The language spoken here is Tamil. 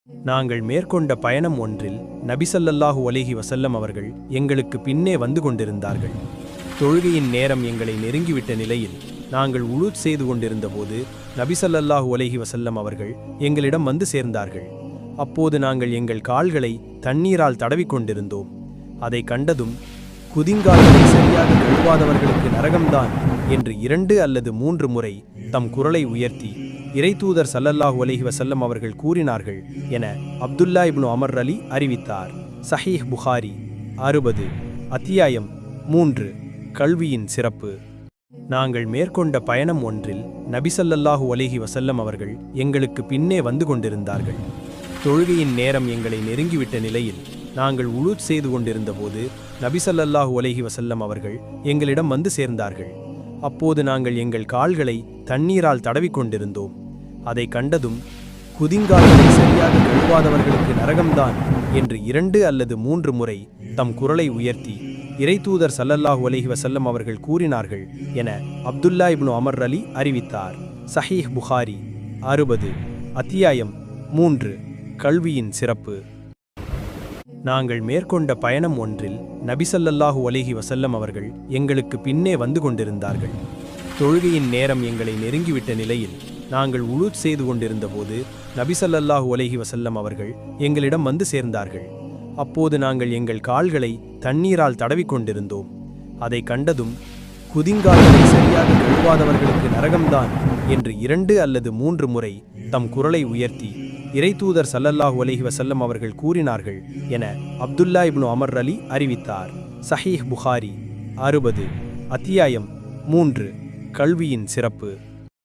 நாங்கள் மேற்கொண்ட பயணம் ஒன்றில் நபி ஸல்லல்லாஹு அலைஹி வஸல்லம் அவர்கள் எங்களுக்கு பின்னே வந்து கொண்டிருந்தார்கள். தொழுகையின் நேரம் எங்களை நெருங்கிவிட்ட நிலையில் நாங்கள் உலூத் செய்து கொண்டிருந்தபோது நபி ஸல்லல்லாஹு அலைஹி வஸல்லம் அவர்கள் எங்களிடம் வந்து சேர்ந்தார்கள். அப்போது நாங்கள் எங்கள் கால்களை தண்ணீரால் தடவிக்கொண்டிருந்தோம். அதை கண்டதும், குதிங்கால்களை சரியாக கழுவாதவர்களுக்கு நரகம்தான் என்று 2 அல்லது 3 முறை தம் குரலை உயர்த்தி இறைத்தூதர் ஸல்லல்லாஹு அலைஹி வஸல்லம் அவர்கள் கூறினார்கள் என அப்துல்லா இப்னு அமர் அலி அறிவித்தார். சஹீஹ் புகாரி 60. அத்தியாயம் 3. கல்வியின் சிறப்பு. நாங்கள் மேற்கொண்ட பயணம் ஒன்றில் நபி ஸல்லல்லாஹு அலைஹி வஸல்லம் அவர்கள் எங்களுக்கு பின்னே வந்து கொண்டிருந்தார்கள். தொழுகையின் நேரம் எங்களை நெருங்கிவிட்ட நிலையில் நாங்கள் உலூத் செய்து கொண்டிருந்தபோது நபி ஸல்லல்லாஹு அலைஹி வஸல்லம் அவர்கள் எங்களிடம் வந்து சேர்ந்தார்கள். அப்போது நாங்கள் எங்கள் கால்களை தண்ணீரால் தடவிக்கொண்டிருந்தோம். அதை கண்டதும், குதிங்கால்களை சரியாக கழுவாதவர்களுக்கு நரகம்தான் என்று 2 அல்லது 3 முறை தம் குரலை உயர்த்தி இறைத்தூதர் ஸல்லல்லாஹு அலைஹி வஸல்லம் அவர்கள் கூறினார்கள் என அப்துல்லா இப்னு அமர் அலி அறிவித்தார். சஹீஹ் புகாரி 60. அத்தியாயம் 3. கல்வியின் சிறப்பு. நாங்கள் மேற்கொண்ட பயணம் ஒன்றில் நபி ஸல்லல்லாஹு அலைஹி வஸல்லம் அவர்கள் எங்களுக்கு பின்னே வந்து கொண்டிருந்தார்கள். தொழுகையின் நேரம் எங்களை நெருங்கிவிட்ட நிலையில் நாங்கள் உலூத் செய்து கொண்டிருந்தபோது நபி ஸல்லல்லாஹு அலைஹி வஸல்லம் அவர்கள் எங்களிடம் வந்து சேர்ந்தார்கள். அப்போது நாங்கள் எங்கள் கால்களை தண்ணீரால் தடவிக்கொண்டிருந்தோம். அதை கண்டதும், குதிங்கால்களை சரியாக கழுவாதவர்களுக்கு நரகம்தான் என்று 2 அல்லது 3 முறை தம் குரலை உயர்த்தி இறைத்தூதர் ஸல்லல்லாஹு அலைஹி வஸல்லம் அவர்கள் கூறினார்கள் என அப்துல்லா இப்னு அமர் அலி அறிவித்தார். சஹீஹ் புகாரி 60. அத்தியாயம் 3. கல்வியின் சிறப்பு.